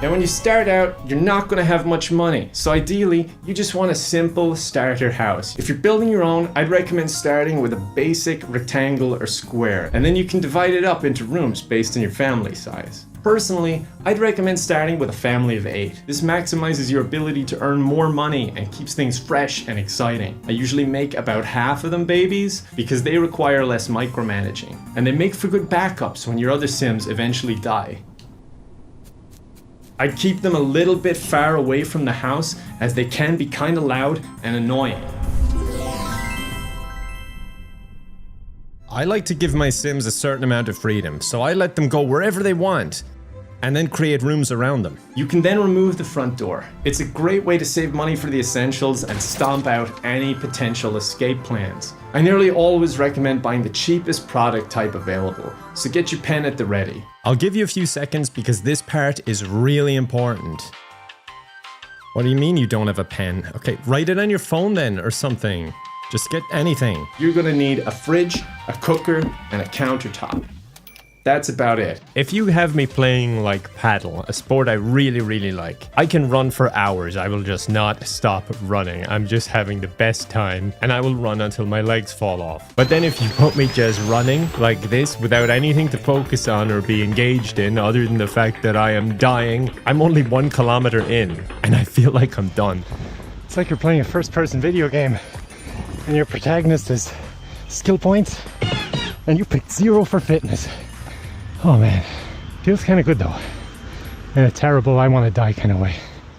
Now when you start out, you're not going to have much money, so ideally, you just want a simple starter house. If you're building your own, I'd recommend starting with a basic rectangle or square, and then you can divide it up into rooms based on your family size. Personally, I'd recommend starting with a family of 8. This maximizes your ability to earn more money and keeps things fresh and exciting. I usually make about half of them babies because they require less micromanaging, and they make for good backups when your other Sims eventually die. I'd keep them a little bit far away from the house as they can be kinda loud and annoying. I like to give my Sims a certain amount of freedom, so I let them go wherever they want, and then create rooms around them. You can then remove the front door. It's a great way to save money for the essentials and stomp out any potential escape plans. I nearly always recommend buying the cheapest product type available, so get your pen at the ready. I'll give you a few seconds because this part is really important. What do you mean you don't have a pen? Okay, write it on your phone then, or something. Just get anything. You're gonna need a fridge, a cooker, and a countertop. That's about it. If you have me playing like paddle, a sport I really like, I can run for hours. I will just not stop running. I'm just having the best time, and I will run until my legs fall off. But then if you put me just running like this without anything to focus on or be engaged in other than the fact that I am dying, I'm only 1 kilometer in, and I feel like I'm done. It's like you're playing a first-person video game, and your protagonist is skill points, and you picked 0 for fitness. Oh man, feels kind of good though. In a terrible, I want to die kind of way.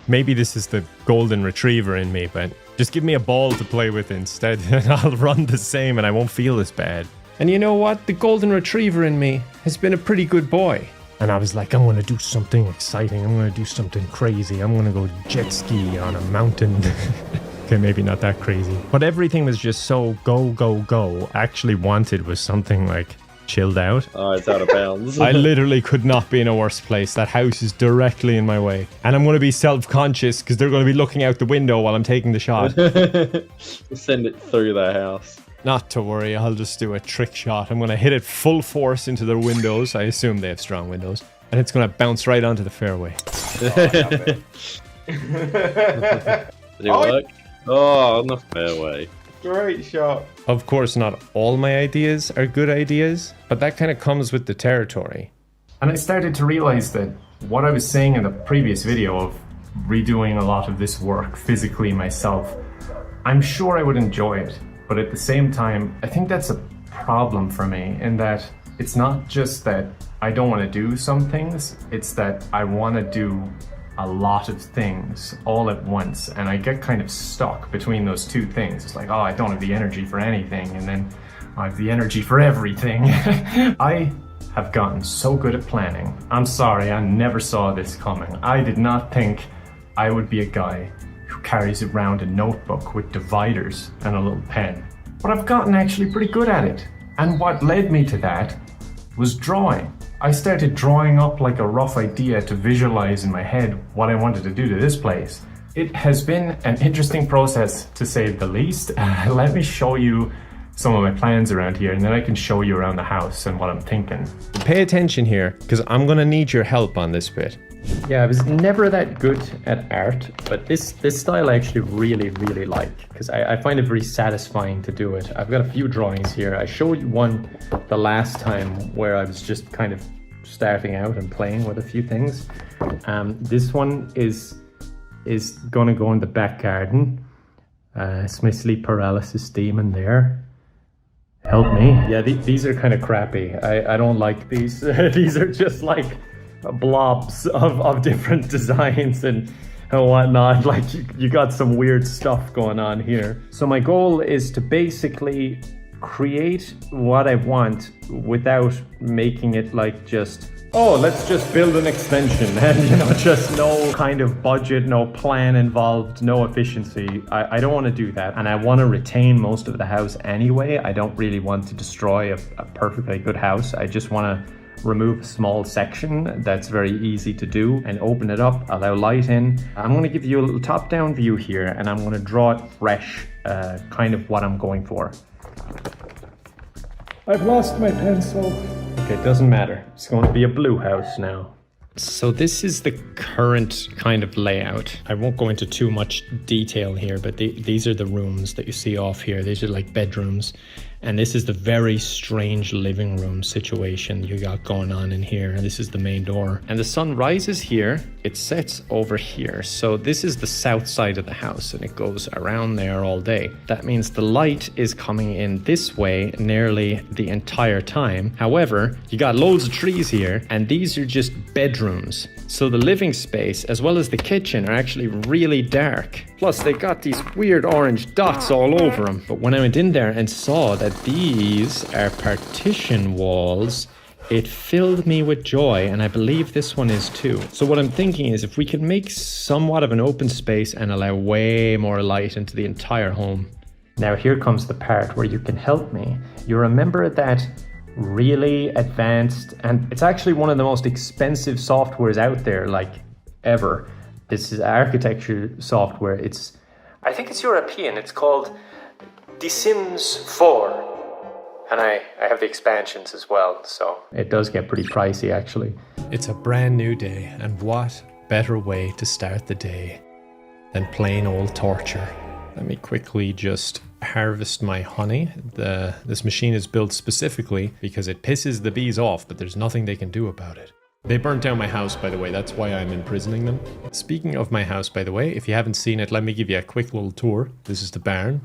Maybe this is the golden retriever in me, but just give me a ball to play with instead, and I'll run the same and I won't feel as bad. And you know what? The golden retriever in me has been a pretty good boy. And I was like, I'm going to do something exciting. I'm going to do something crazy. I'm going to go jet ski on a mountain. Okay, maybe not that crazy. But everything was just so go. I actually wanted was something like chilled out. Oh, it's out of bounds. I literally could not be in a worse place. That house is directly in my way. And I'm going to be self-conscious because they're going to be looking out the window while I'm taking the shot. Send it through their house. Not to worry, I'll just do a trick shot. I'm going to hit it full force into their windows. I assume they have strong windows. And it's going to bounce right onto the fairway. Did it work? Oh, on the fairway. Great shot. Of course, not all my ideas are good ideas, but that kind of comes with the territory. And I started to realize that what I was saying in the previous video of redoing a lot of this work physically myself, I'm sure I would enjoy it, but at the same time, I think that's a problem for me in that it's not just that I don't want to do some things, it's that I want to do a lot of things all at once, and I get kind of stuck between those two things. It's like, oh, I don't have the energy for anything, and then I have the energy for everything. I have gotten so good at planning. I'm sorry, I never saw this coming. I did not think I would be a guy who carries around a notebook with dividers and a little pen. But I've gotten actually pretty good at it. And what led me to that was drawing. I started drawing up like a rough idea to visualize in my head what I wanted to do to this place. It has been an interesting process, to say the least. Let me show you some of my plans around here, and then I can show you around the house and what I'm thinking. Pay attention here, because I'm gonna need your help on this bit. Yeah, I was never that good at art, but this style I actually really like, because I find it very satisfying to do it. I've got a few drawings here. I showed you one the last time where I was just kind of starting out and playing with a few things. This one is gonna go in the back garden. It's my sleep paralysis demon there. Help me. Yeah, these are kind of crappy. I don't like these. These are just like blobs of different designs and whatnot. Like you got some weird stuff going on here. So my goal is to basically create what I want without making it like just, oh, let's just build an extension and just no kind of budget, no plan involved, no efficiency. I don't want to do that, and I want to retain most of the house anyway. I don't really want to destroy a perfectly good house. I just want to remove a small section that's very easy to do and open it up, allow light in. I'm going to give you a little top-down view here, and I'm going to draw it fresh, kind of what I'm going for. I've lost my pencil. Okay, it doesn't matter. It's going to be a blue house now. So this is the current kind of layout. I won't go into too much detail here, but these are the rooms that you see off here. These are like bedrooms. And this is the very strange living room situation you got going on in here. And this is the main door. And the sun rises here. It sets over here. So this is the south side of the house and it goes around there all day. That means the light is coming in this way nearly the entire time. However, you got loads of trees here and these are just bedrooms. So the living space as well as the kitchen are actually really dark. Plus they got these weird orange dots all over them. But when I went in there and saw that these are partition walls, it filled me with joy, and I believe this one is too. So what I'm thinking is if we could make somewhat of an open space and allow way more light into the entire home. Now here comes the part where you can help me. You remember that really advanced, and it's actually one of the most expensive softwares out there, like ever. This is architecture software. I think it's European. It's called The Sims 4. And I have the expansions as well, so it does get pretty pricey actually. It's a brand new day, and what better way to start the day than plain old torture. Let me quickly just harvest my honey. This machine is built specifically because it pisses the bees off, but there's nothing they can do about it. They burnt down my house, by the way. That's why I'm imprisoning them. Speaking of my house, by the way, if you haven't seen it, let me give you a quick little tour. This is the barn.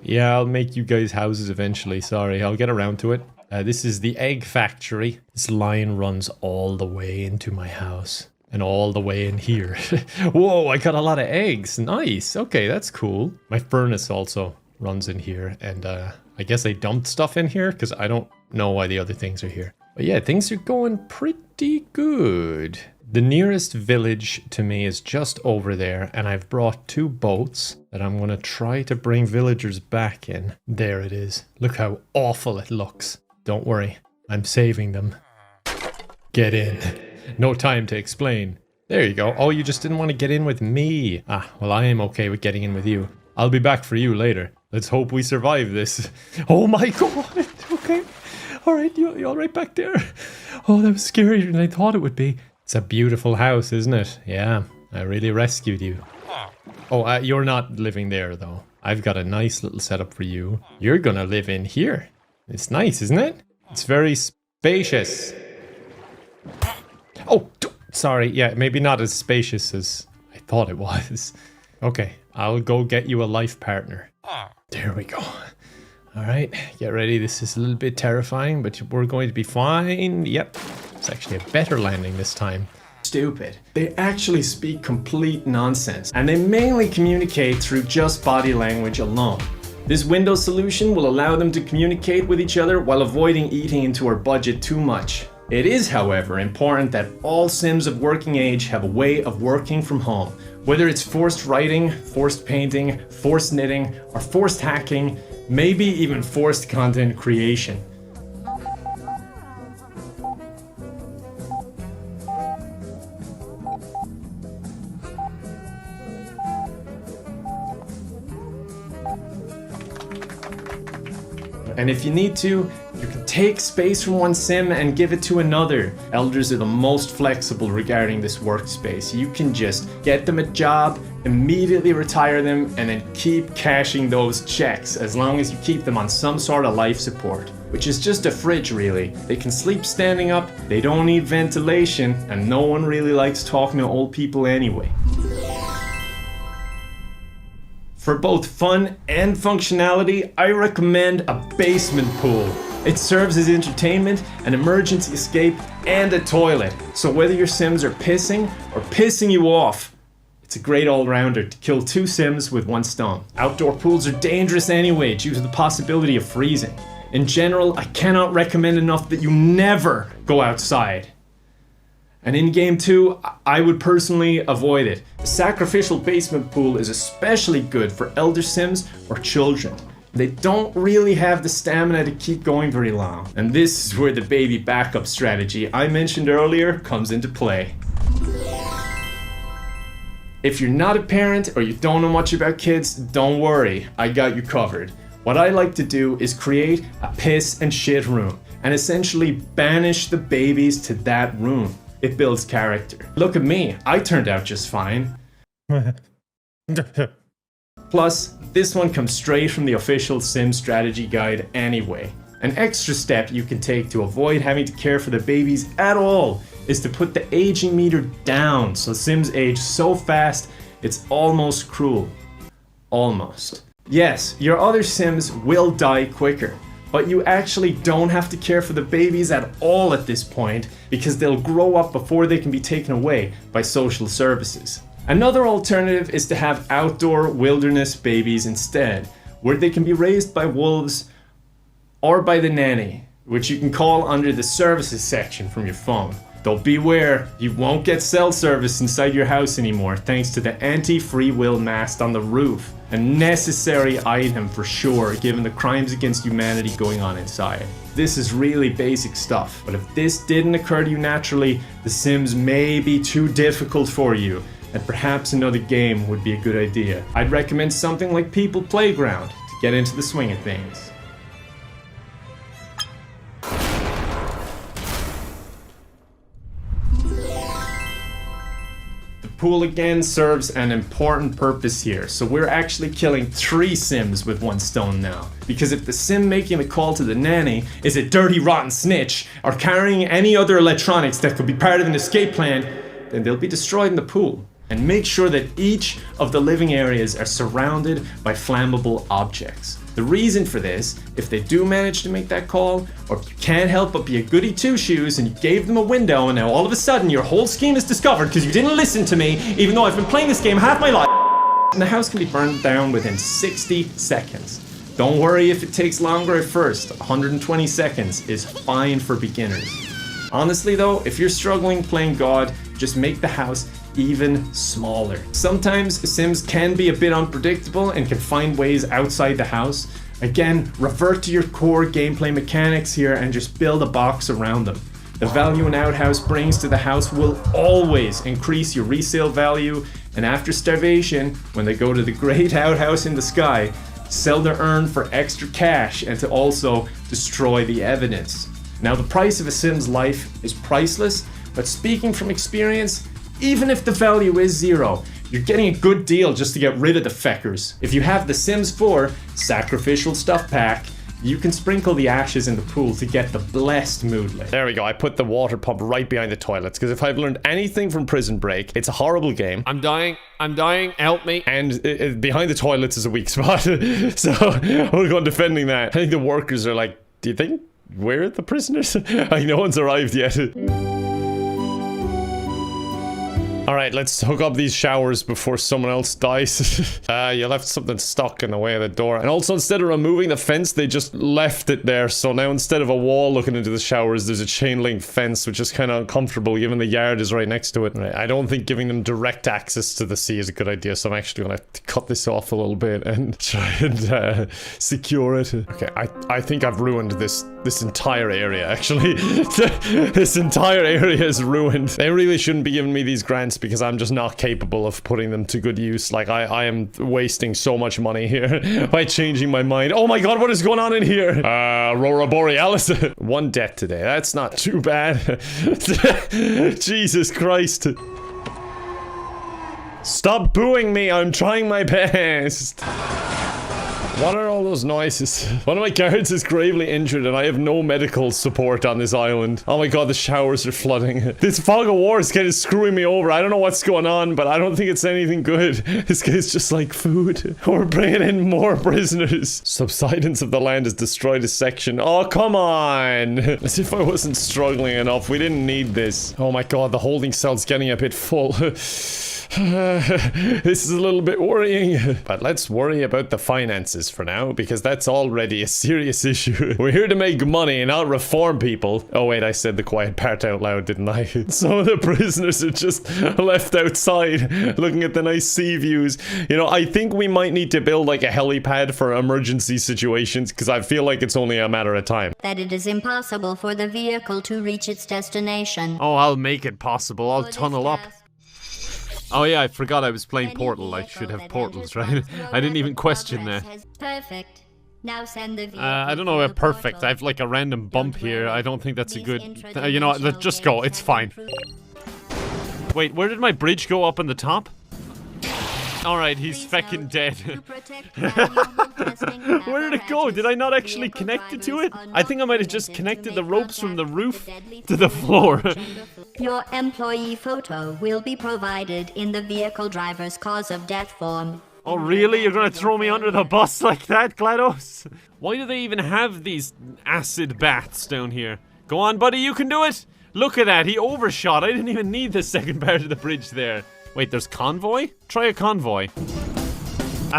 Yeah, I'll make you guys houses eventually. Sorry, I'll get around to it. This is the egg factory. This line runs all the way into my house. And all the way in here. Whoa, I got a lot of eggs. Nice. Okay, that's cool. My furnace also runs in here. And I guess I dumped stuff in here because I don't know why the other things are here. But yeah, things are going pretty good. The nearest village to me is just over there, and I've brought 2 boats that I'm going to try to bring villagers back in. There it is. Look how awful it looks. Don't worry, I'm saving them. Get in. No time to explain. There you go. Oh, you just didn't want to get in with me. Ah, well, I am okay with getting in with you. I'll be back for you later. Let's hope we survive this. Oh my god. Okay. All right, you all right back there? Oh, that was scarier than I thought it would be. It's a beautiful house, isn't it? Yeah, I really rescued you. Oh, you're not living there, though. I've got a nice little setup for you. You're gonna live in here. It's nice, isn't it? It's very spacious. Oh, sorry. Yeah, maybe not as spacious as I thought it was. Okay, I'll go get you a life partner. There we go. All right, get ready. This is a little bit terrifying, but we're going to be fine. Yep, it's actually a better landing this time. Stupid. They actually speak complete nonsense, and they mainly communicate through just body language alone. This Windows solution will allow them to communicate with each other while avoiding eating into our budget too much. It is, however, important that all Sims of working age have a way of working from home. Whether it's forced writing, forced painting, forced knitting, or forced hacking, maybe even forced content creation. And if you need to, you can take space from one sim and give it to another. Elders are the most flexible regarding this workspace. You can just get them a job, immediately retire them, and then keep cashing those checks as long as you keep them on some sort of life support, which is just a fridge really. They can sleep standing up, they don't need ventilation, and no one really likes talking to old people anyway. For both fun and functionality, I recommend a basement pool. It serves as entertainment, an emergency escape, and a toilet. So whether your Sims are pissing or pissing you off, it's a great all-rounder to kill 2 Sims with 1 stone. Outdoor pools are dangerous anyway due to the possibility of freezing. In general, I cannot recommend enough that you never go outside. And in game 2, I would personally avoid it. The sacrificial basement pool is especially good for elder Sims or children. They don't really have the stamina to keep going very long. And this is where the baby backup strategy I mentioned earlier comes into play. If you're not a parent or you don't know much about kids, don't worry, I got you covered. What I like to do is create a piss and shit room and essentially banish the babies to that room. it builds character. Look at me, I turned out just fine. Plus, this one comes straight from the official Sim strategy guide anyway. An extra step you can take to avoid having to care for the babies at all is to put the aging meter down so Sims age so fast it's almost cruel. Almost. Yes, your other Sims will die quicker, but you actually don't have to care for the babies at all at this point because they'll grow up before they can be taken away by social services. Another alternative is to have outdoor wilderness babies instead, where they can be raised by wolves or by the nanny, which you can call under the services section from your phone. Though beware, you won't get cell service inside your house anymore thanks to the anti-free will mast on the roof. A necessary item for sure, given the crimes against humanity going on inside. This is really basic stuff, but if this didn't occur to you naturally, The Sims may be too difficult for you, and perhaps another game would be a good idea. I'd recommend something like People Playground to get into the swing of things. The pool again serves an important purpose here, so we're actually killing 3 Sims with 1 stone now. Because if the Sim making the call to the nanny is a dirty rotten snitch, or carrying any other electronics that could be part of an escape plan, then they'll be destroyed in the pool. And make sure that each of the living areas are surrounded by flammable objects. The reason for this, if they do manage to make that call, or if you can't help but be a goody two-shoes and you gave them a window and now all of a sudden your whole scheme is discovered because you didn't listen to me, even though I've been playing this game half my life, and the house can be burned down within 60 seconds. Don't worry if it takes longer at first, 120 seconds is fine for beginners. Honestly though, if you're struggling playing God, just make the house even smaller. Sometimes Sims can be a bit unpredictable and can find ways outside the house. Again, revert to your core gameplay mechanics here and just build a box around them. The value an outhouse brings to the house will always increase your resale value, and after starvation, when they go to the great outhouse in the sky, sell their urn for extra cash and to also destroy the evidence. Now the price of a Sim's life is priceless, but speaking from experience, even if the value is 0, you're getting a good deal just to get rid of the feckers. If you have the Sims 4 Sacrificial Stuff Pack, you can sprinkle the ashes in the pool to get the blessed moodlet. There we go, I put the water pump right behind the toilets, because if I've learned anything from Prison Break, it's a horrible game. I'm dying, help me. And behind the toilets is a weak spot, so we'll go on defending that. I think the workers are like, do you think we're the prisoners? Like, no one's arrived yet. Alright, let's hook up these showers before someone else dies. You left something stuck in the way of the door. And also, instead of removing the fence, they just left it there. So now instead of a wall looking into the showers, there's a chain link fence, which is kind of uncomfortable given the yard is right next to it. Right, I don't think giving them direct access to the sea is a good idea, so I'm actually going to cut this off a little bit and try and secure it. Okay, I think I've ruined this entire area, actually. This entire area is ruined. They really shouldn't be giving me these grants because I'm just not capable of putting them to good use. Like, I am wasting so much money here by changing my mind. Oh my god, what is going on in here? Aurora Borealis. 1 death today. That's not too bad. Jesus Christ. Stop booing me. I'm trying my best. What are all those noises? One of my guards is gravely injured and I have no medical support on this island. Oh my god, the showers are flooding. This fog of war is kind of screwing me over. I don't know what's going on, but I don't think it's anything good. This guy's just like food. We're bringing in more prisoners. Subsidence of the land has destroyed a section. Oh, come on. As if I wasn't struggling enough. We didn't need this. Oh my god, the holding cell's getting a bit full. This is a little bit worrying. But let's worry about the finances for now, because that's already a serious issue. We're here to make money, not reform people. Oh wait, I said the quiet part out loud, didn't I? Some of the prisoners are just left outside looking at the nice sea views. You know, I think we might need to build like a helipad for emergency situations, because I feel like it's only a matter of time. That it is impossible for the vehicle to reach its destination. Oh, I'll make it possible. I'll tunnel up. Oh yeah, I forgot I was playing Portal. I should have portals, right? I didn't even question that. Perfect. Now send the I don't know about perfect. I have like a random bump here. I don't think that's a good... you know what, let's just go. It's fine. Wait, where did my bridge go up on the top? Alright, he's Please feckin' note, dead. to protect valuable testing Where did it go? Did I not actually connect it to it? I think I might have just connected the ropes from the roof to the floor. Your employee photo will be provided in the vehicle driver's cause of death form. Oh really? You're gonna throw me under the bus like that, GLaDOS? Why do they even have these acid baths down here? Go on, buddy, you can do it! Look at that, he overshot. I didn't even need the second part of the bridge there. Wait, there's convoy? Try a convoy.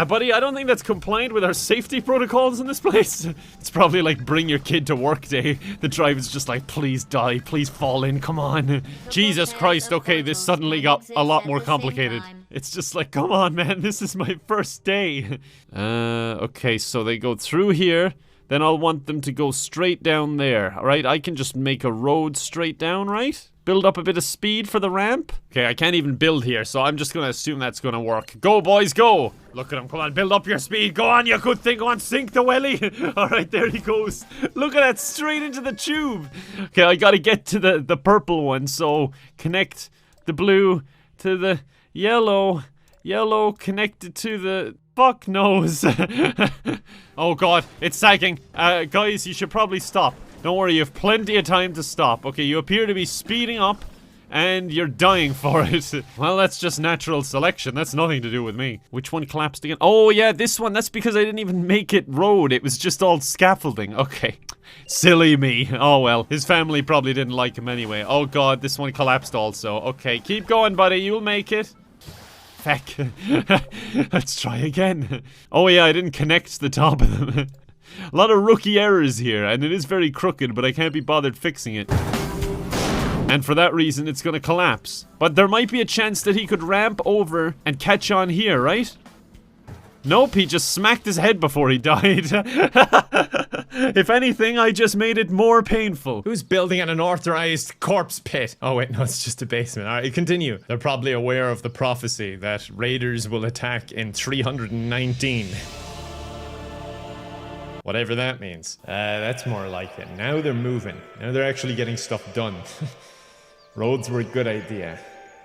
Buddy, I don't think that's compliant with our safety protocols in this place. It's probably like bring your kid to work day. The driver's just like, please die, please fall in, come on. Jesus Christ, okay, this suddenly got a lot more complicated. It's just like, come on, man, this is my first day. Okay, so they go through here. Then I'll want them to go straight down there, alright? I can just make a road straight down, right? Build up a bit of speed for the ramp. Okay, I can't even build here, so I'm just gonna assume that's gonna work. Go, boys, go! Look at him, come on, build up your speed. Go on, you good thing, go on, sink the welly. Alright, there he goes. Look at that, straight into the tube. Okay, I gotta get to the purple one, so connect the blue to the yellow. Yellow connected to the... Fuck knows. Oh god, it's sagging. Guys, you should probably stop. Don't worry, you have plenty of time to stop. Okay, you appear to be speeding up, and you're dying for it. Well, that's just natural selection. That's nothing to do with me. Which one collapsed again? Oh, yeah, this one. That's because I didn't even make it road. It was just all scaffolding. Okay. Silly me. Oh, well. His family probably didn't like him anyway. Oh, God, this one collapsed also. Okay, keep going, buddy. You'll make it. Feck. Let's try again. Oh, yeah, I didn't connect the top of them. A lot of rookie errors here, and it is very crooked, but I can't be bothered fixing it. And for that reason, it's gonna collapse. But there might be a chance that he could ramp over and catch on here, right? Nope, he just smacked his head before he died. If anything, I just made it more painful. Who's building an unauthorized corpse pit? Oh wait, no, it's just a basement. Alright, continue. They're probably aware of the prophecy that raiders will attack in 319. Whatever that means. That's more like it. Now they're moving. Now they're actually getting stuff done. Roads were a good idea.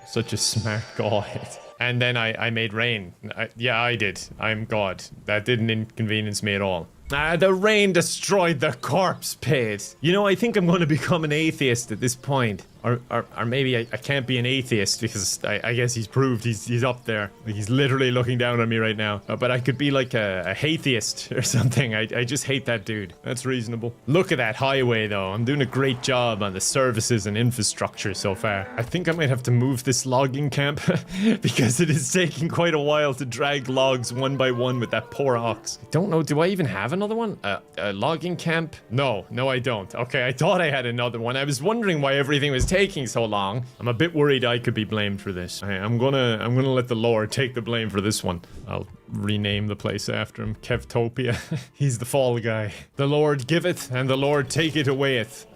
Such a smart god. And then I made rain. Yeah, I did. I'm God. That didn't inconvenience me at all. The rain destroyed the corpse pit. You know, I think I'm going to become an atheist at this point. Or maybe I can't be an atheist because I guess he's proved he's up there. Like, he's literally looking down on me right now. But I could be like a hateist or something. I just hate that dude. That's reasonable. Look at that highway though. I'm doing a great job on the services and infrastructure so far. I think I might have to move this logging camp because it is taking quite a while to drag logs one by one with that poor ox. I don't know, do I even have another one? A logging camp? No, I don't. Okay, I thought I had another one. I was wondering why everything was taking so long. I'm a bit worried I could be blamed for this. I'm gonna let the Lord take the blame for this one. I'll rename the place after him. Kevtopia. He's the fall guy. The Lord giveth and the Lord taketh awayeth.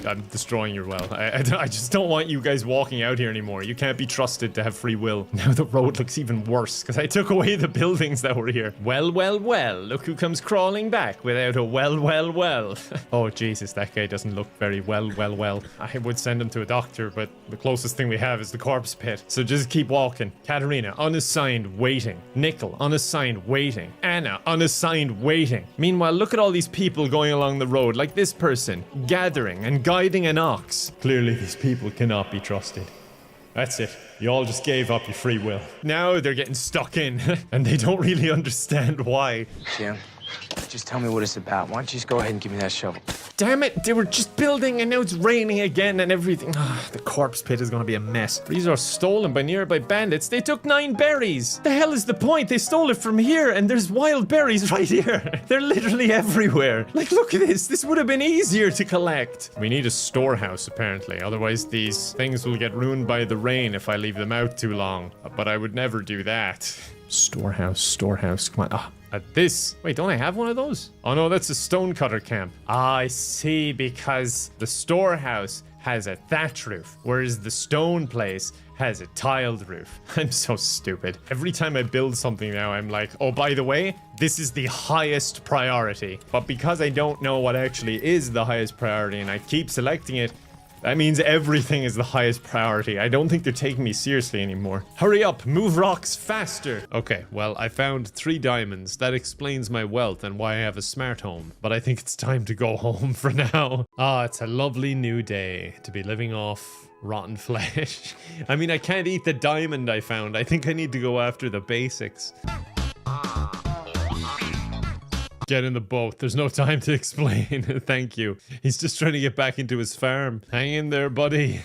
I'm destroying your well. I just don't want you guys walking out here anymore. You can't be trusted to have free will. Now the road looks even worse because I took away the buildings that were here. Well, look who comes crawling back without a well. Oh Jesus, that guy doesn't look very well. I would send him to a doctor, but the closest thing we have is the corpse pit. So just keep walking. Katerina, unassigned, waiting. Nickel, unassigned, waiting. Anna, unassigned, waiting. Meanwhile, look at all these people going along the road, like this person, gathering and guiding an ox. Clearly, these people cannot be trusted. That's it. You all just gave up your free will. Now they're getting stuck in, and they don't really understand why. Jim, just tell me what it's about. Why don't you just go ahead and give me that shovel? Damn it, they were just building and now it's raining again and everything. The corpse pit is gonna be a mess. These are stolen by nearby bandits. They took 9 berries. The hell is the point? They stole it from here and there's wild berries right here. They're literally everywhere. Like, look at this. This would have been easier to collect. We need a storehouse, apparently. Otherwise, these things will get ruined by the rain if I leave them out too long. But I would never do that. Storehouse. Come on. This. Wait, don't I have one of those? Oh no, that's a stonecutter camp. I see, because the storehouse has a thatch roof, whereas the stone place has a tiled roof. I'm so stupid. Every time I build something now, I'm like, oh, by the way, this is the highest priority. But because I don't know what actually is the highest priority and I keep selecting it, That means everything is the highest priority. I don't think they're taking me seriously anymore. Hurry up, move rocks faster. Okay, well, I found 3 diamonds. That explains my wealth and why I have a smart home. But I think it's time to go home for now. Ah, it's a lovely new day to be living off rotten flesh. I mean, I can't eat the diamond I found. I think I need to go after the basics. Get in the boat. There's no time to explain. Thank you. He's just trying to get back into his farm. Hang in there, buddy.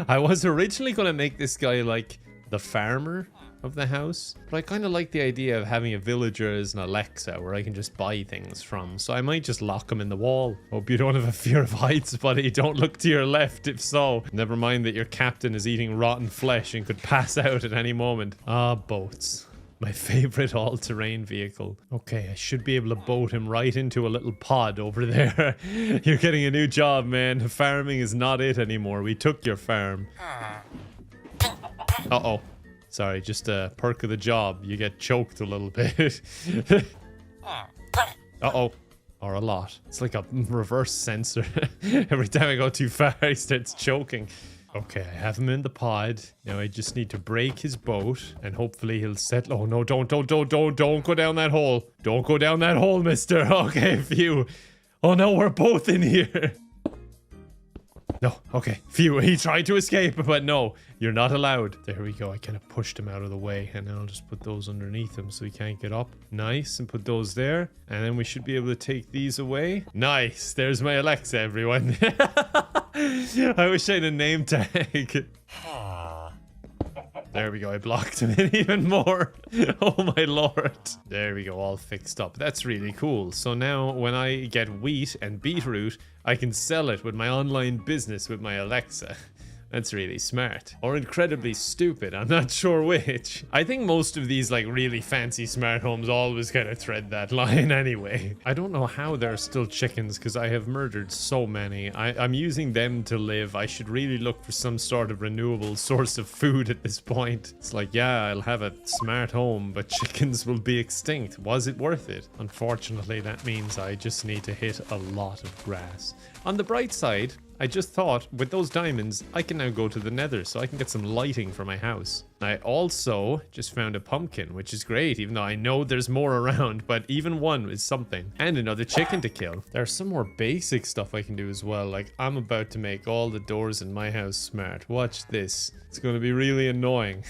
I was originally going to make this guy like the farmer of the house, but I kind of like the idea of having a villager as an Alexa where I can just buy things from, so I might just lock him in the wall. Hope you don't have a fear of heights, buddy. Don't look to your left if so. Never mind that your captain is eating rotten flesh and could pass out at any moment. Ah, boats. My favorite all-terrain vehicle. Okay, I should be able to boat him right into a little pod over there. You're getting a new job, man. Farming is not it anymore. We took your farm. Uh-oh. Sorry, just a perk of the job. You get choked a little bit. Uh-oh. Or a lot. It's like a reverse sensor. Every time I go too far, he starts choking. Okay, I have him in the pod. Now I just need to break his boat and hopefully he'll settle. Oh no, don't go down that hole. Don't go down that hole, mister. Okay, phew. Oh no, we're both in here. No, okay, phew. He tried to escape, but no, you're not allowed. There we go. I kind of pushed him out of the way and then I'll just put those underneath him so he can't get up. Nice, and put those there. And then we should be able to take these away. Nice, there's my Alexa, everyone. I wish I had a name tag. There we go, I blocked him in even more. Oh my lord. There we go, all fixed up. That's really cool. So now when I get wheat and beetroot, I can sell it with my online business with my Alexa. That's really smart. Or incredibly stupid, I'm not sure which. I think most of these like really fancy smart homes always kind of thread that line anyway. I don't know how there are still chickens because I have murdered so many. I'm using them to live. I should really look for some sort of renewable source of food at this point. It's like, yeah, I'll have a smart home, but chickens will be extinct. Was it worth it? Unfortunately, that means I just need to hit a lot of grass. On the bright side, I just thought, with those diamonds, I can now go to the nether so I can get some lighting for my house. I also just found a pumpkin, which is great, even though I know there's more around, but even one is something. And another chicken to kill. There's some more basic stuff I can do as well, like I'm about to make all the doors in my house smart. Watch this. It's going to be really annoying.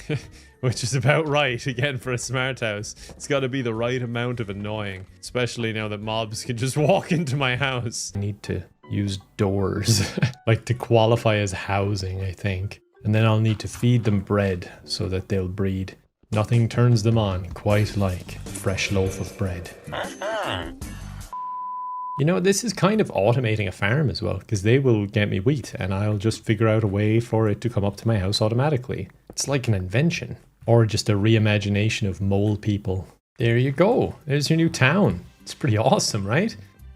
Which is about right, again, for a smart house. It's got to be the right amount of annoying, especially now that mobs can just walk into my house. I need to use doors, like to qualify as housing, I think. And then I'll need to feed them bread so that they'll breed. Nothing turns them on quite like a fresh loaf of bread. You know, this is kind of automating a farm as well, because they will get me wheat and I'll just figure out a way for it to come up to my house automatically. It's like an invention, or just a reimagination of mole people. There you go. There's your new town. It's pretty awesome, right?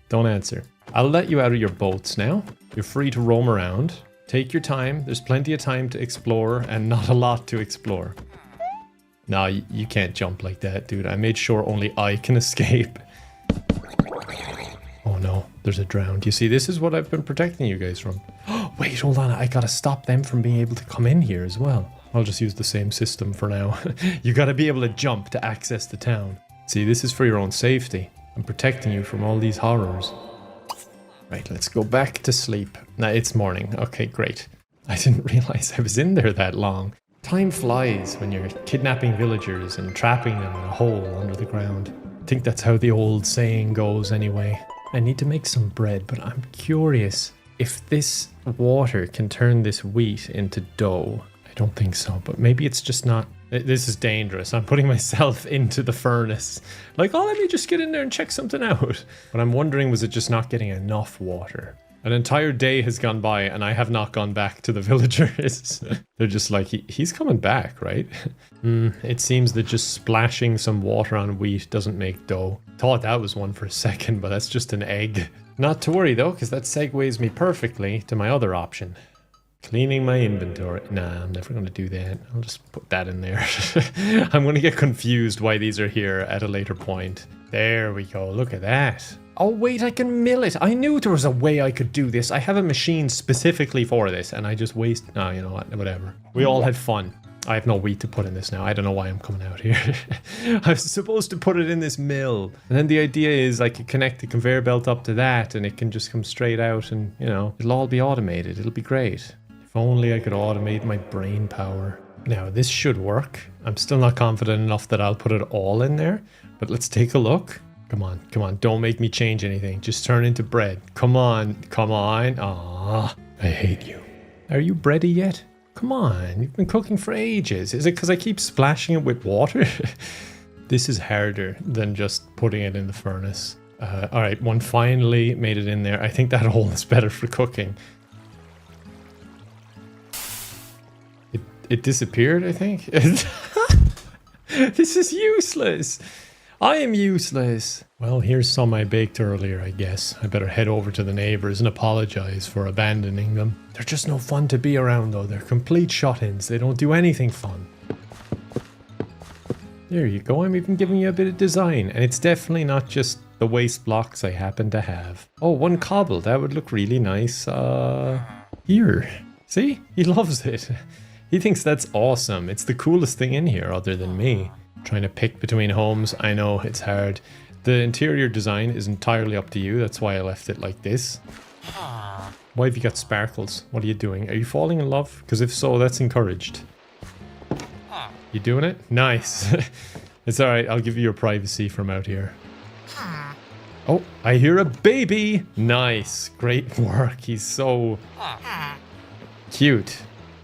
Don't answer. I'll let you out of your boats now. You're free to roam around. Take your time. There's plenty of time to explore and not a lot to explore. No, you can't jump like that, dude. I made sure only I can escape. Oh no, there's a drowned. You see, this is what I've been protecting you guys from. Wait, hold on. I gotta stop them from being able to come in here as well. I'll just use the same system for now. You gotta be able to jump to access the town. See, this is for your own safety. I'm protecting you from all these horrors. Right, let's go back to sleep. Nah, it's morning. Okay, great. I didn't realize I was in there that long. Time flies when you're kidnapping villagers and trapping them in a hole under the ground. I think that's how the old saying goes anyway. I need to make some bread, but I'm curious if this water can turn this wheat into dough. I don't think so, but maybe it's just not. This is dangerous. I'm putting myself into the furnace. Like, oh, let me just get in there and check something out. But I'm wondering, was it just not getting enough water? An entire day has gone by and I have not gone back to the villagers. They're just like, he's coming back, right? It seems that just splashing some water on wheat doesn't make dough. Thought that was one for a second, but that's just an egg. Not to worry though, because that segues me perfectly to my other option. Cleaning my inventory. Nah, I'm never going to do that. I'll just put that in there. I'm going to get confused why these are here at a later point. There we go. Look at that. Oh wait, I can mill it. I knew there was a way I could do this. I have a machine specifically for this and I just waste... No, you know what, whatever. We all had fun. I have no wheat to put in this now. I don't know why I'm coming out here. I was supposed to put it in this mill. And then the idea is I could connect the conveyor belt up to that and it can just come straight out and, you know, it'll all be automated. It'll be great. If only I could automate my brain power. Now, this should work. I'm still not confident enough that I'll put it all in there, but let's take a look. Come on, come on, don't make me change anything. Just turn into bread. Come on, come on. Ah, I hate you. Are you bready yet? Come on, you've been cooking for ages. Is it because I keep splashing it with water? This is harder than just putting it in the furnace. Alright, one finally made it in there. I think that hole is better for cooking. It disappeared, I think. This is useless. I am useless. Well, here's some I baked earlier, I guess. I better head over to the neighbors and apologize for abandoning them. They're just no fun to be around, though. They're complete shut-ins. They don't do anything fun. There you go. I'm even giving you a bit of design. And it's definitely not just the waste blocks I happen to have. Oh, one cobble. That would look really nice. Here. See? He loves it. He thinks that's awesome. It's the coolest thing in here other than me. Trying to pick between homes. I know, it's hard. The interior design is entirely up to you. That's why I left it like this. Why have you got sparkles? What are you doing? Are you falling in love? Because if so, that's encouraged. You doing it? Nice. It's alright, I'll give you your privacy from out here. Oh, I hear a baby! Nice. Great work. He's so cute.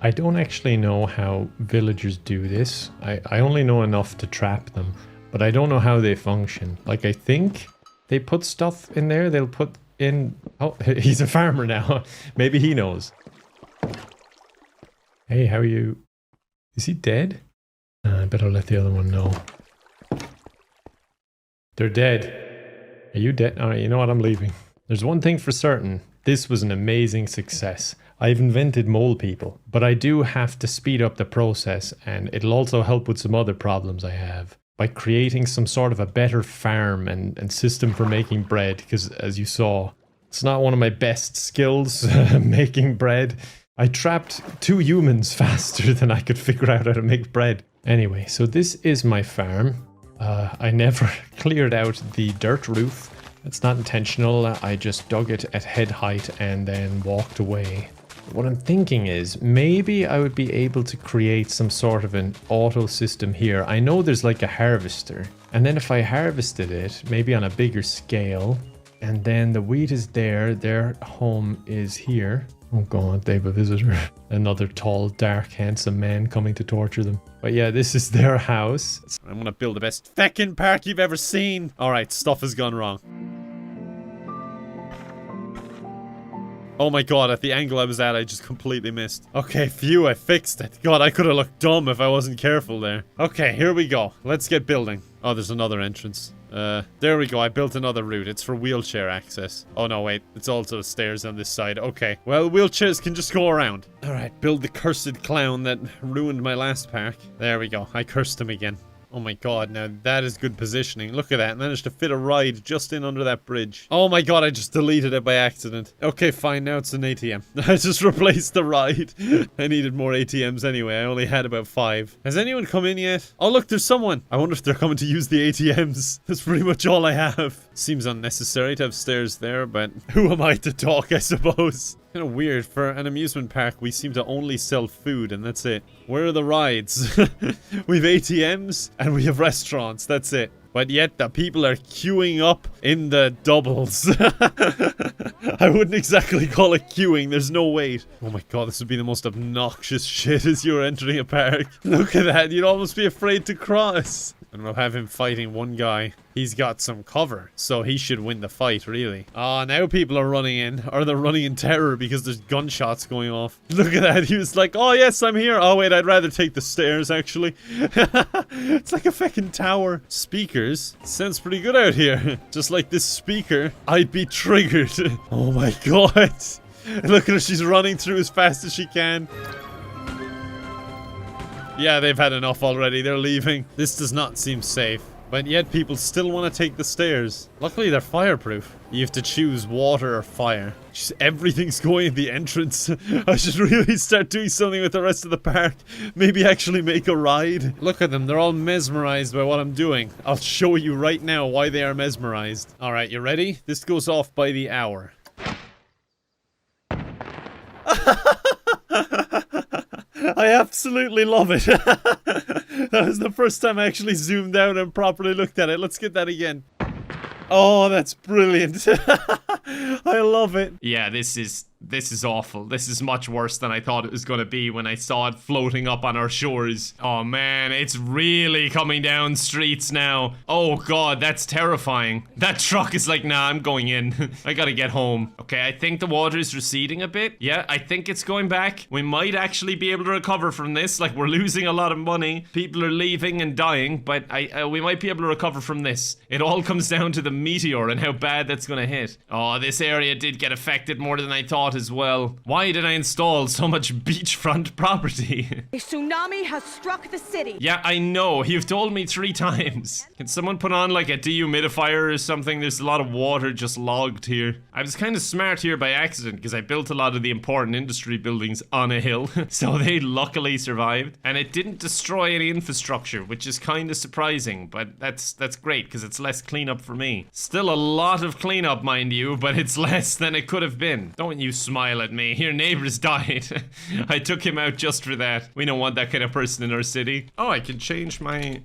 I don't actually know how villagers do this. I only know enough to trap them, but I don't know how they function. Like, I think they put stuff in there. They'll put in... Oh, he's a farmer now. Maybe he knows. Hey, how are you? Is he dead? I better let the other one know. They're dead. Are you dead? Alright, you know what? I'm leaving. There's one thing for certain. This was an amazing success. I've invented mole people, but I do have to speed up the process, and it'll also help with some other problems I have by creating some sort of a better farm and system for making bread, because as you saw, it's not one of my best skills, making bread. I trapped 2 humans faster than I could figure out how to make bread. Anyway, so this is my farm. I never cleared out the dirt roof. It's not intentional. I just dug it at head height and then walked away. What I'm thinking is maybe I would be able to create some sort of an auto system here. I know there's like a harvester, and then if I harvested it, maybe on a bigger scale, and then the wheat is there, their home is here. Oh god, they have a visitor. Another tall, dark, handsome man coming to torture them. But yeah, this is their house. I'm gonna build the best feckin' park you've ever seen. Alright, stuff has gone wrong. Oh my god, at the angle I was at, I just completely missed. Okay, phew, I fixed it. God, I could have looked dumb if I wasn't careful there. Okay, here we go. Let's get building. Oh, there's another entrance. There we go. I built another route. It's for wheelchair access. Oh no, wait. It's also stairs on this side. Okay. Well, wheelchairs can just go around. Alright, build the cursed clown that ruined my last park. There we go. I cursed him again. Oh my god, now that is good positioning. Look at that. I managed to fit a ride just in under that bridge. Oh my god, I just deleted it by accident. Okay, fine. Now it's an ATM. I just replaced the ride. I needed more ATMs anyway. I only had about 5. Has anyone come in yet? Oh look, there's someone. I wonder if they're coming to use the ATMs. That's pretty much all I have. Seems unnecessary to have stairs there, but who am I to talk, I suppose? Kind of weird. For an amusement park, we seem to only sell food, and that's it. Where are the rides? We have ATMs, and we have restaurants. That's it. But yet, the people are queuing up in the doubles. I wouldn't exactly call it queuing. There's no wait. Oh my god, this would be the most obnoxious shit as you're entering a park. Look at that. You'd almost be afraid to cross. And we'll have him fighting one guy. He's got some cover, so he should win the fight, really. Ah, now people are running in. Or they're running in terror because there's gunshots going off. Look at that. He was like, oh yes, I'm here. Oh wait, I'd rather take the stairs, actually. It's like a fucking tower. Speakers. Sounds pretty good out here. Just like this speaker, I'd be triggered. Oh my god. Look at her. She's running through as fast as she can. Yeah, they've had enough already. They're leaving. This does not seem safe. But yet people still want to take the stairs. Luckily they're fireproof. You have to choose water or fire. Just everything's going at the entrance. I should really start doing something with the rest of the park. Maybe actually make a ride. Look at them, they're all mesmerized by what I'm doing. I'll show you right now why they are mesmerized. Alright, you ready? This goes off by the hour. I absolutely love it. That was the first time I actually zoomed out and properly looked at it. Let's get that again. Oh, that's brilliant. I love it. Yeah, this is awful. This is much worse than I thought it was going to be when I saw it floating up on our shores. Oh man, it's really coming down streets now. Oh god, that's terrifying. That truck is like, nah, I'm going in. I gotta get home. Okay, I think the water is receding a bit. Yeah, I think it's going back. We might actually be able to recover from this. Like, we're losing a lot of money. People are leaving and dying, but we might be able to recover from this. It all comes down to the meteor and how bad that's gonna hit. Oh, this area did get affected more than I thought as well. Why did I install so much beachfront property? A tsunami has struck the city. Yeah, I know. You've told me 3 times. Can someone put on like a dehumidifier or something? There's a lot of water just logged here. I was kind of smart here by accident because I built a lot of the important industry buildings on a hill. So they luckily survived. And it didn't destroy any infrastructure, which is kind of surprising. But that's great because it's less cleanup for me. Still a lot of cleanup, mind you, but it's less than it could have been. Don't you smile at me. Your neighbors died. I took him out just for that. We don't want that kind of person in our city. Oh, I can change my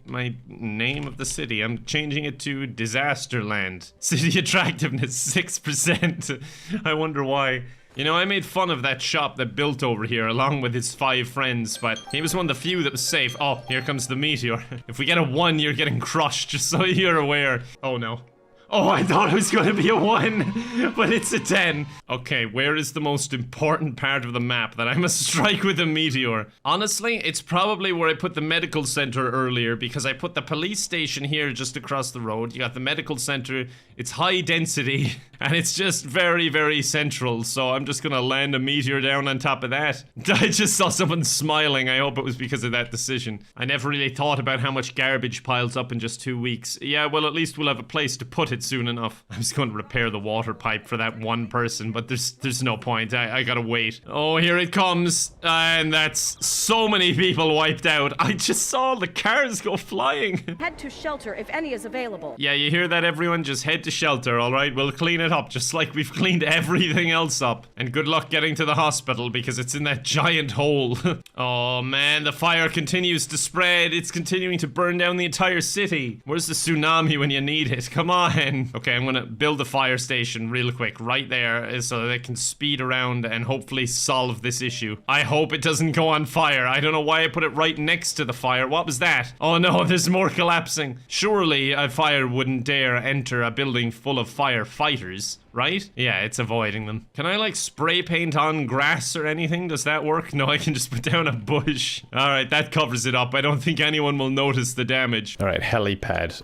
name of the city. I'm changing it to Disasterland. City attractiveness 6%. I wonder why. You know, I made fun of that shop that built over here along with his 5 friends, but he was one of the few that was safe. Oh, here comes the meteor. If we get a 1, you're getting crushed, just so you're aware. Oh no. Oh, I thought it was going to be a 1, but it's a 10. Okay, where is the most important part of the map that I must strike with a meteor? Honestly, it's probably where I put the medical center earlier, because I put the police station here just across the road. You got the medical center, it's high density, and it's just very, very central, so I'm just gonna land a meteor down on top of that. I just saw someone smiling. I hope it was because of that decision. I never really thought about how much garbage piles up in just 2 weeks. Yeah, well, at least we'll have a place to put it soon enough. I was going to repair the water pipe for that 1 person, but there's no point. I gotta wait. Oh, here it comes. And that's so many people wiped out. I just saw the cars go flying. Head to shelter if any is available. Yeah, you hear that, everyone? Just head to shelter, alright? We'll clean it up just like we've cleaned everything else up. And good luck getting to the hospital because it's in that giant hole. Oh man, the fire continues to spread. It's continuing to burn down the entire city. Where's the tsunami when you need it? Come on. Okay, I'm gonna build a fire station real quick right there so that they can speed around and hopefully solve this issue. I hope it doesn't go on fire. I don't know why I put it right next to the fire. What was that? Oh no, there's more collapsing. Surely a fire wouldn't dare enter a building full of firefighters. Right? Yeah, it's avoiding them. Can I like spray paint on grass or anything? Does that work? No, I can just put down a bush. Alright, that covers it up. I don't think anyone will notice the damage. Alright, helipad.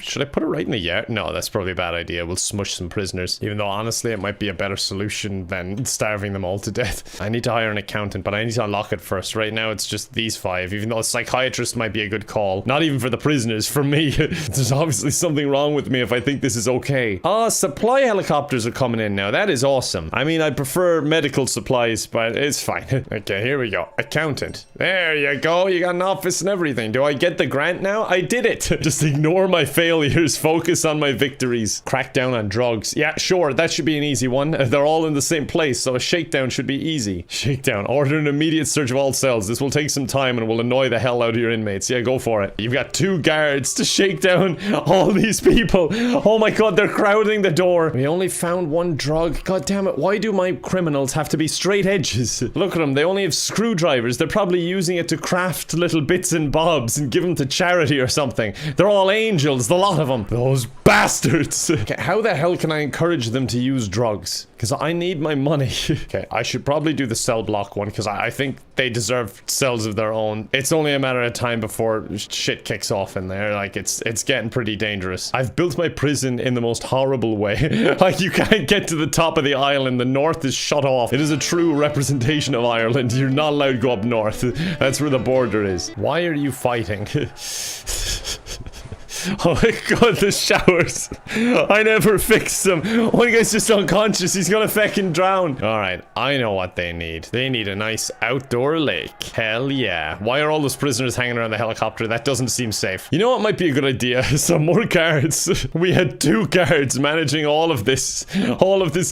Should I put it right in the yard? No, that's probably a bad idea. We'll smush some prisoners. Even though honestly it might be a better solution than starving them all to death. I need to hire an accountant, but I need to unlock it first. Right now it's just these 5, even though a psychiatrist might be a good call. Not even for the prisoners, for me. There's obviously something wrong with me if I think this is okay. Ah, supply helicopters are coming in now. That is awesome. I mean, I prefer medical supplies, but it's fine. Okay, here we go. Accountant. There you go. You got an office and everything. Do I get the grant now? I did it. Just ignore my failures. Focus on my victories. Crack down on drugs. Yeah, sure. That should be an easy one. They're all in the same place, so a shakedown should be easy. Shakedown. Order an immediate search of all cells. This will take some time and will annoy the hell out of your inmates. Yeah, go for it. You've got 2 guards to shake down all these people. Oh my god, they're crowding the door. We only found 1 drug. God damn it. Why do my criminals have to be straight edges? Look at them. They only have screwdrivers. They're probably using it to craft little bits and bobs and give them to charity or something. They're all angels, the lot of them. Those bastards. Okay, how the hell can I encourage them to use drugs? Because I need my money. Okay, I should probably do the cell block one because I think they deserve cells of their own. It's only a matter of time before shit kicks off in there. Like, it's getting pretty dangerous. I've built my prison in the most horrible way. Like, you can't get to the top of the island. The north is shut off. It is a true representation of Ireland. You're not allowed to go up north. That's where the border is. Why are you fighting? Oh my god, the showers. I never fixed them. One guy's just unconscious. He's gonna fucking drown. Alright, I know what they need. They need a nice outdoor lake. Hell yeah. Why are all those prisoners hanging around the helicopter? That doesn't seem safe. You know what might be a good idea? Some more guards. We had 2 guards managing all of this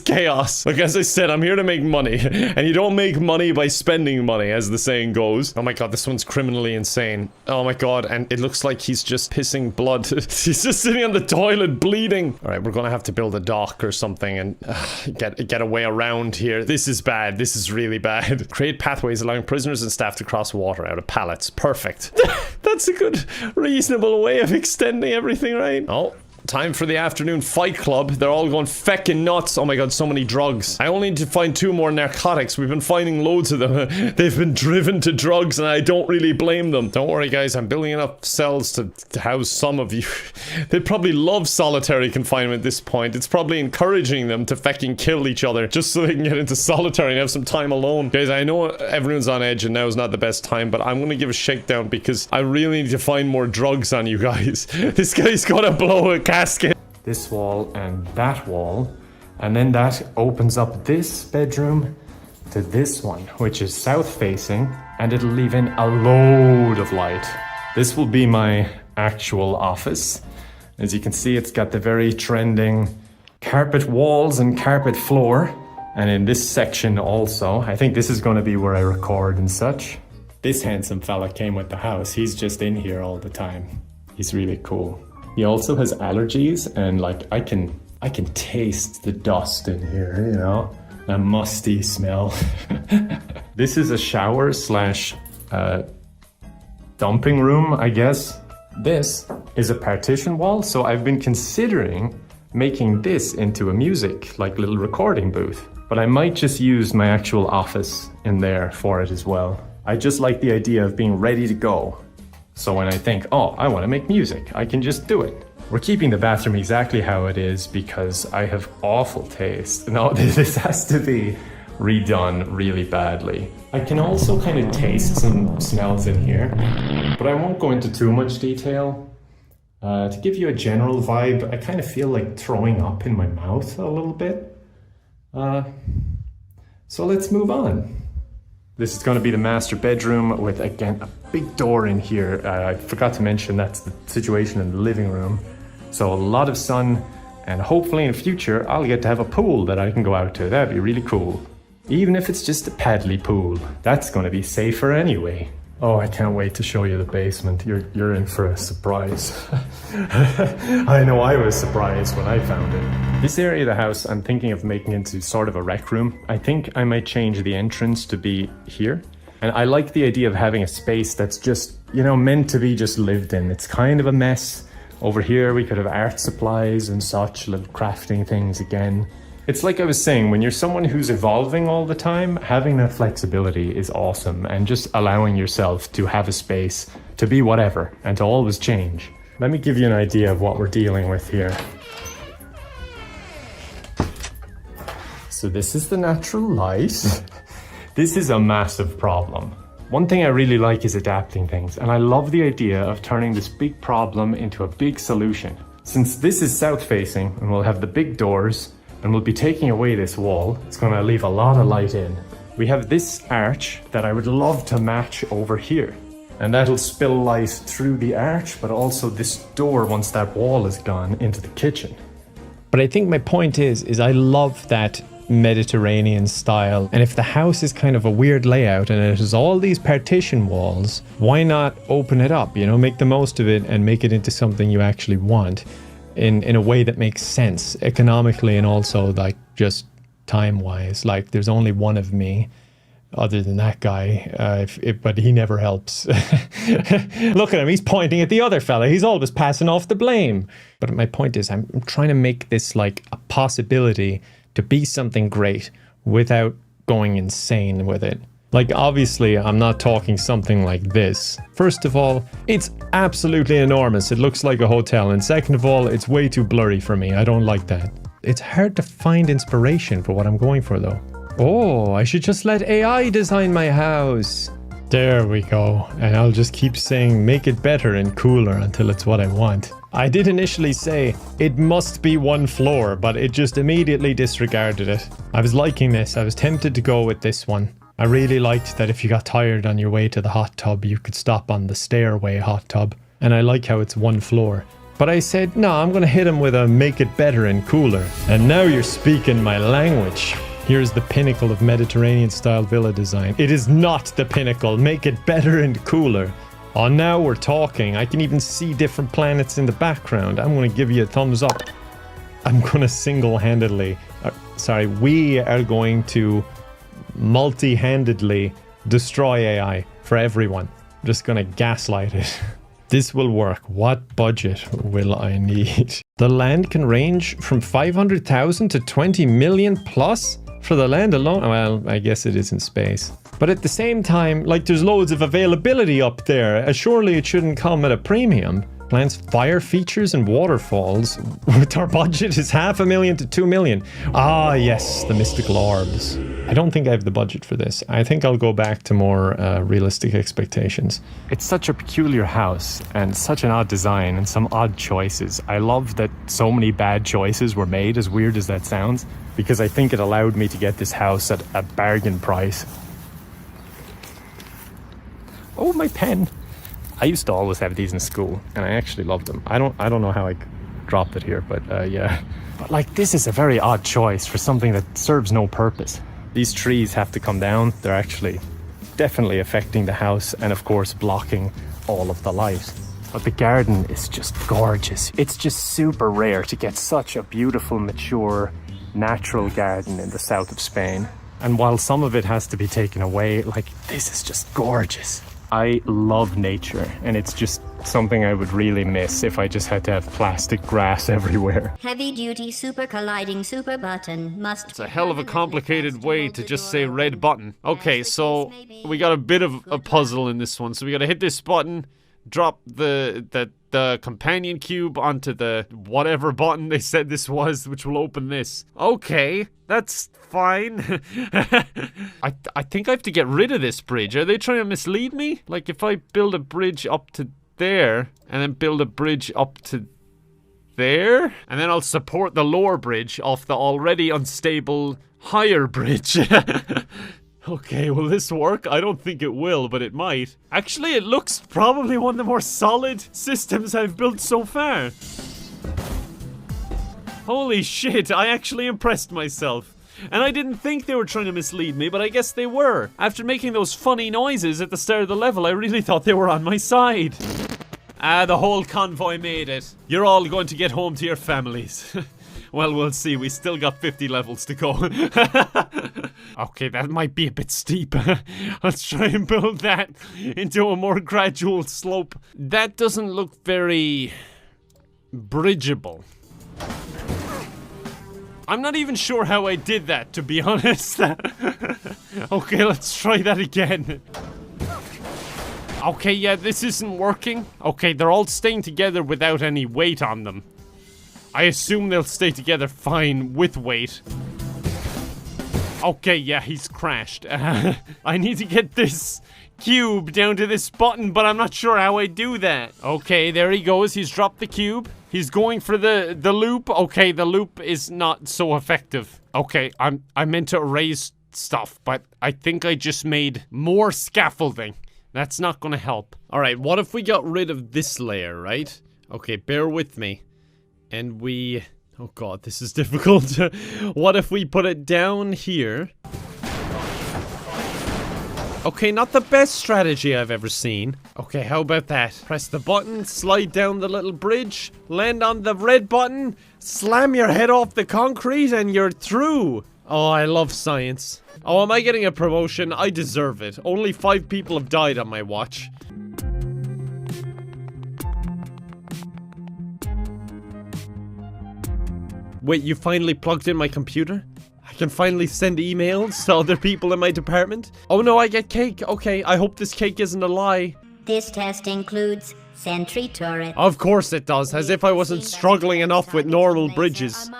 chaos. Like, as I said, I'm here to make money. And you don't make money by spending money, as the saying goes. Oh my god, this one's criminally insane. Oh my god, and it looks like he's just pissing blood. He's just sitting on the toilet bleeding. All right, we're gonna have to build a dock or something and get a way around here. This is bad. This is really bad. Create pathways allowing prisoners and staff to cross water out of pallets. Perfect. That's a good, reasonable way of extending everything, right? Oh. Time for the afternoon fight club. They're all going feckin' nuts. Oh my god, so many drugs. I only need to find 2 more narcotics. We've been finding loads of them. They've been driven to drugs and I don't really blame them. Don't worry guys, I'm building enough cells to house some of you. They probably love solitary confinement at this point. It's probably encouraging them to feckin' kill each other just so they can get into solitary and have some time alone. Guys, I know everyone's on edge and now is not the best time, but I'm gonna give a shakedown because I really need to find more drugs on you guys. This guy's gonna blow a casket. This wall and that wall, and then that opens up this bedroom to this one, which is south facing, and it'll leave in a load of light. This will be my actual office. As you can see, it's got the very trending carpet walls and carpet floor, and in this section also, I think this is going to be where I record and such. This handsome fella came with the house. He's just in here all the time. He's really cool. He also has allergies, and like I can taste the dust in here, you know, a musty smell. This is a shower slash dumping room, I guess. This is a partition wall, so I've been considering making this into a music, like little recording booth. But I might just use my actual office in there for it as well. I just like the idea of being ready to go. So when I think, oh, I want to make music, I can just do it. We're keeping the bathroom exactly how it is because I have awful taste. No, this has to be redone really badly. I can also kind of taste some smells in here, but I won't go into too much detail. To give you a general vibe, I kind of feel like throwing up in my mouth a little bit. So let's move on. This is going to be the master bedroom with, again, a big door in here. I forgot to mention that's the situation in the living room. So a lot of sun, and hopefully in the future, I'll get to have a pool that I can go out to. That'd be really cool. Even if it's just a paddly pool, that's going to be safer anyway. Oh, I can't wait to show you the basement. You're in for a surprise. I know I was surprised when I found it. This area of the house I'm thinking of making into sort of a rec room. I think I might change the entrance to be here. And I like the idea of having a space that's just, you know, meant to be just lived in. It's kind of a mess. Over here we could have art supplies and such, little crafting things again. It's like I was saying, when you're someone who's evolving all the time, having that flexibility is awesome, and just allowing yourself to have a space to be whatever and to always change. Let me give you an idea of what we're dealing with here. So this is the natural light. This is a massive problem. One thing I really like is adapting things, and I love the idea of turning this big problem into a big solution. Since this is south facing and we'll have the big doors, and we'll be taking away this wall, it's going to leave a lot of light in. We have this arch that I would love to match over here. And that'll spill light through the arch, but also this door, once that wall is gone, into the kitchen. But I think my point is I love that Mediterranean style. And if the house is kind of a weird layout and it has all these partition walls, why not open it up, you know, make the most of it and make it into something you actually want in a way that makes sense economically and also like just time-wise. Like there's only one of me other than that guy, but he never helps. Look at him, he's pointing at the other fella. He's always passing off the blame. But my point is I'm trying to make this like a possibility to be something great without going insane with it. Like, obviously, I'm not talking something like this. First of all, it's absolutely enormous. It looks like a hotel. And second of all, it's way too blurry for me. I don't like that. It's hard to find inspiration for what I'm going for, though. Oh, I should just let AI design my house. There we go. And I'll just keep saying make it better and cooler until it's what I want. I did initially say it must be 1 floor, but it just immediately disregarded it. I was liking this. I was tempted to go with this one. I really liked that if you got tired on your way to the hot tub, you could stop on the stairway hot tub. And I like how it's 1 floor. But I said, no, I'm gonna hit him with a make it better and cooler. And now you're speaking my language. Here's the pinnacle of Mediterranean-style villa design. It is not the pinnacle. Make it better and cooler. Oh, now we're talking. I can even see different planets in the background. I'm going to give you a thumbs up. I'm going to single-handedly... we are going to multi-handedly destroy AI for everyone. I'm just going to gaslight it. This will work. What budget will I need? The land can range from 500,000 to 20 million plus? For the land alone? Well, I guess it is in space. But at the same time, like, there's loads of availability up there. Surely it shouldn't come at a premium. Plants fire features and waterfalls. Our budget is 500,000 to 2 million. Ah, yes, the mystical orbs. I don't think I have the budget for this. I think I'll go back to more realistic expectations. It's such a peculiar house and such an odd design and some odd choices. I love that so many bad choices were made, as weird as that sounds, because I think it allowed me to get this house at a bargain price. Oh, my pen. I used to always have these in school, and I actually loved them. I don't know how I dropped it here, but yeah. But like, this is a very odd choice for something that serves no purpose. These trees have to come down. They're actually definitely affecting the house and of course blocking all of the light. But the garden is just gorgeous. It's just super rare to get such a beautiful, mature, natural garden in the south of Spain. And while some of it has to be taken away, like, this is just gorgeous. I love nature, and it's just something I would really miss if I just had to have plastic grass everywhere. Heavy-duty super colliding super button must... It's a hell of a complicated way to just say red button. Okay, so we got a bit of a puzzle in this one. So we gotta hit this button, drop the companion cube onto the whatever button they said this was, which will open this. Okay, that's fine. I think I have to get rid of this bridge. Are they trying to mislead me? Like, if I build a bridge up to there, and then build a bridge up to there, and then I'll support the lower bridge off the already unstable higher bridge. Okay, will this work? I don't think it will, but it might. Actually, it looks probably one of the more solid systems I've built so far. Holy shit, I actually impressed myself. And I didn't think they were trying to mislead me, but I guess they were. After making those funny noises at the start of the level, I really thought they were on my side. Ah, the whole convoy made it. You're all going to get home to your families. Well, we'll see. We still got 50 levels to go. Okay, that might be a bit steep. Let's try and build that into a more gradual slope. That doesn't look very bridgeable. I'm not even sure how I did that, to be honest. Okay, let's try that again. Okay, yeah, this isn't working. Okay, they're all staying together without any weight on them. I assume they'll stay together fine with weight. Okay, yeah, he's crashed. I need to get this cube down to this button, but I'm not sure how I do that. Okay, there he goes. He's dropped the cube. He's going for the loop. Okay, the loop is not so effective. Okay, I meant to erase stuff, but I think I just made more scaffolding. That's not gonna help. All right, what if we got rid of this layer, right? Okay, bear with me. And we... Oh god, this is difficult. What if we put it down here? Okay, not the best strategy I've ever seen. Okay, how about that? Press the button, slide down the little bridge, land on the red button, slam your head off the concrete, and you're through. Oh, I love science. Oh, am I getting a promotion? I deserve it. Only 5 people have died on my watch. Wait, you finally plugged in my computer? I can finally send emails to other people in my department? Oh no, I get cake. Okay, I hope this cake isn't a lie. This test includes sentry turret. Of course it does, as if I wasn't struggling enough with normal bridges.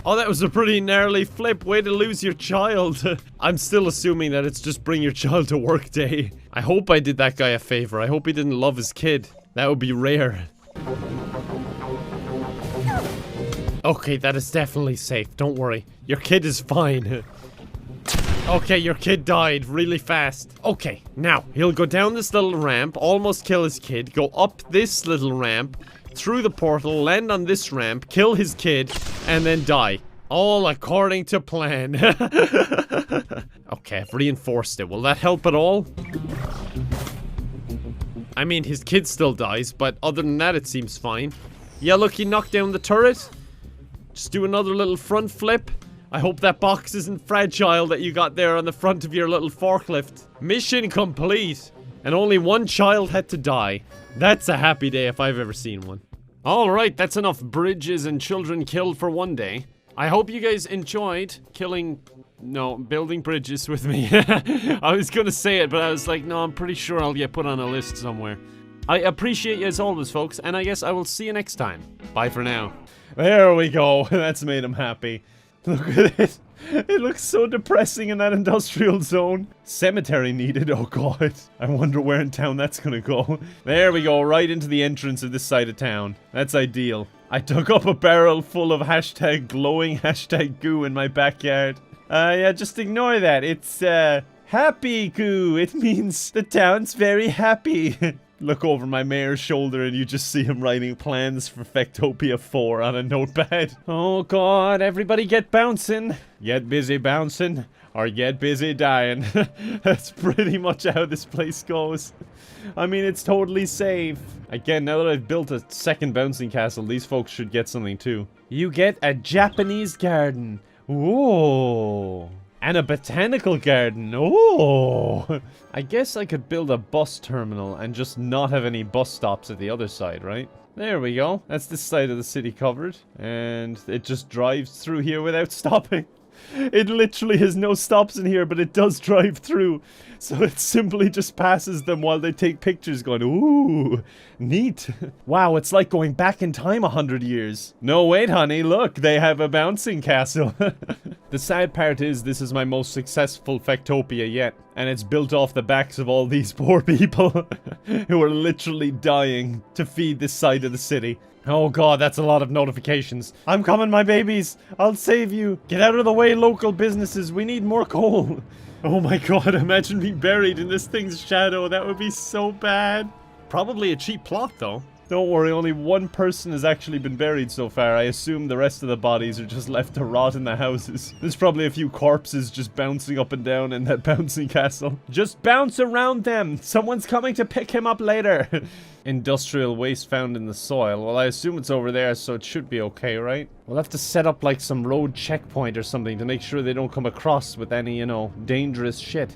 Oh, that was a pretty gnarly flip. Way to lose your child. I'm still assuming that it's just bring your child to work day. I hope I did that guy a favor. I hope he didn't love his kid. That would be rare. Okay, that is definitely safe. Don't worry. Your kid is fine. Okay, your kid died really fast. Okay, now, he'll go down this little ramp, almost kill his kid, go up this little ramp, through the portal, land on this ramp, kill his kid, and then die. All according to plan. Okay, I've reinforced it. Will that help at all? I mean, his kid still dies, but other than that, it seems fine. Yeah, look, he knocked down the turret. Just do another little front flip. I hope that box isn't fragile that you got there on the front of your little forklift. Mission complete. And only one child had to die. That's a happy day if I've ever seen one. Alright, that's enough bridges and children killed for one day. I hope you guys enjoyed building bridges with me. I was gonna say it, but I was like, no, I'm pretty sure I'll get put on a list somewhere. I appreciate you as always, folks, and I guess I will see you next time. Bye for now. There we go. That's made him happy. Look at it. It looks so depressing in that industrial zone. Cemetery needed. Oh god. I wonder where in town that's gonna go. There we go. Right into the entrance of this side of town. That's ideal. I dug up a barrel full of hashtag glowing hashtag goo in my backyard. Yeah, just ignore that. It's, happy goo. It means the town's very happy. Look over my mayor's shoulder and you just see him writing plans for Fecktopia 4 on a notepad. Oh god, everybody get bouncing. Get busy bouncing, or get busy dying. That's pretty much how this place goes. I mean, it's totally safe. Again, now that I've built a second bouncing castle, these folks should get something too. You get a Japanese garden. Whoa. And a botanical garden. Oh, I guess I could build a bus terminal and just not have any bus stops at the other side, right? There we go. That's this side of the city covered. And it just drives through here without stopping. It literally has no stops in here, but it does drive through. So it simply just passes them while they take pictures going, ooh, neat. Wow, it's like going back in time 100 years. No, wait, honey, look, they have a bouncing castle. The sad part is this is my most successful Fecktopia yet. And it's built off the backs of all these poor people who are literally dying to feed this side of the city. Oh god, that's a lot of notifications. I'm coming, my babies. I'll save you. Get out of the way, local businesses. We need more coal. Oh my god, imagine being buried in this thing's shadow. That would be so bad. Probably a cheap plot, though. Don't worry, only one person has actually been buried so far. I assume the rest of the bodies are just left to rot in the houses. There's probably a few corpses just bouncing up and down in that bouncing castle. Just bounce around them. Someone's coming to pick him up later. Industrial waste found in the soil. Well, I assume it's over there, so it should be okay, right? We'll have to set up like some road checkpoint or something to make sure they don't come across with any, you know, dangerous shit.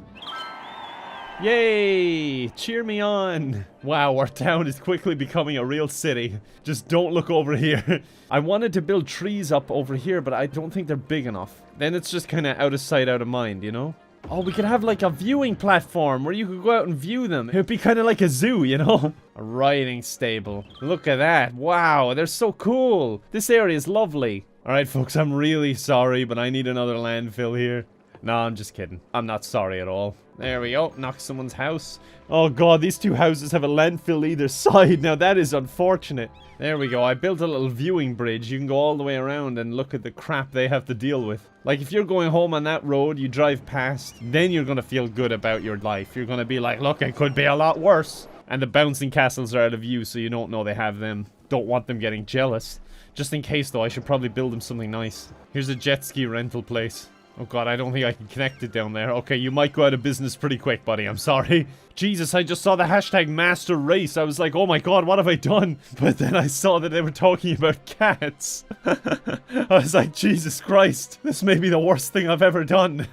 Yay! Cheer me on! Wow, our town is quickly becoming a real city. Just don't look over here. I wanted to build trees up over here, but I don't think they're big enough. Then it's just kind of out of sight, out of mind, you know? Oh, we could have like a viewing platform where you could go out and view them. It would be kind of like a zoo, you know? A riding stable. Look at that. Wow, they're so cool. This area is lovely. Alright, folks, I'm really sorry, but I need another landfill here. No, I'm just kidding. I'm not sorry at all. There we go. Knock someone's house. Oh god, these two houses have a landfill either side. Now that is unfortunate. There we go. I built a little viewing bridge. You can go all the way around and look at the crap they have to deal with. Like, if you're going home on that road, you drive past, then you're gonna feel good about your life. You're gonna be like, look, it could be a lot worse. And the bouncing castles are out of view, so you don't know they have them. Don't want them getting jealous. Just in case, though, I should probably build them something nice. Here's a jet ski rental place. Oh god, I don't think I can connect it down there. Okay, you might go out of business pretty quick, buddy. I'm sorry. Jesus, I just saw the hashtag master race. I was like, oh my god, what have I done? But then I saw that they were talking about cats. I was like, Jesus Christ, this may be the worst thing I've ever done.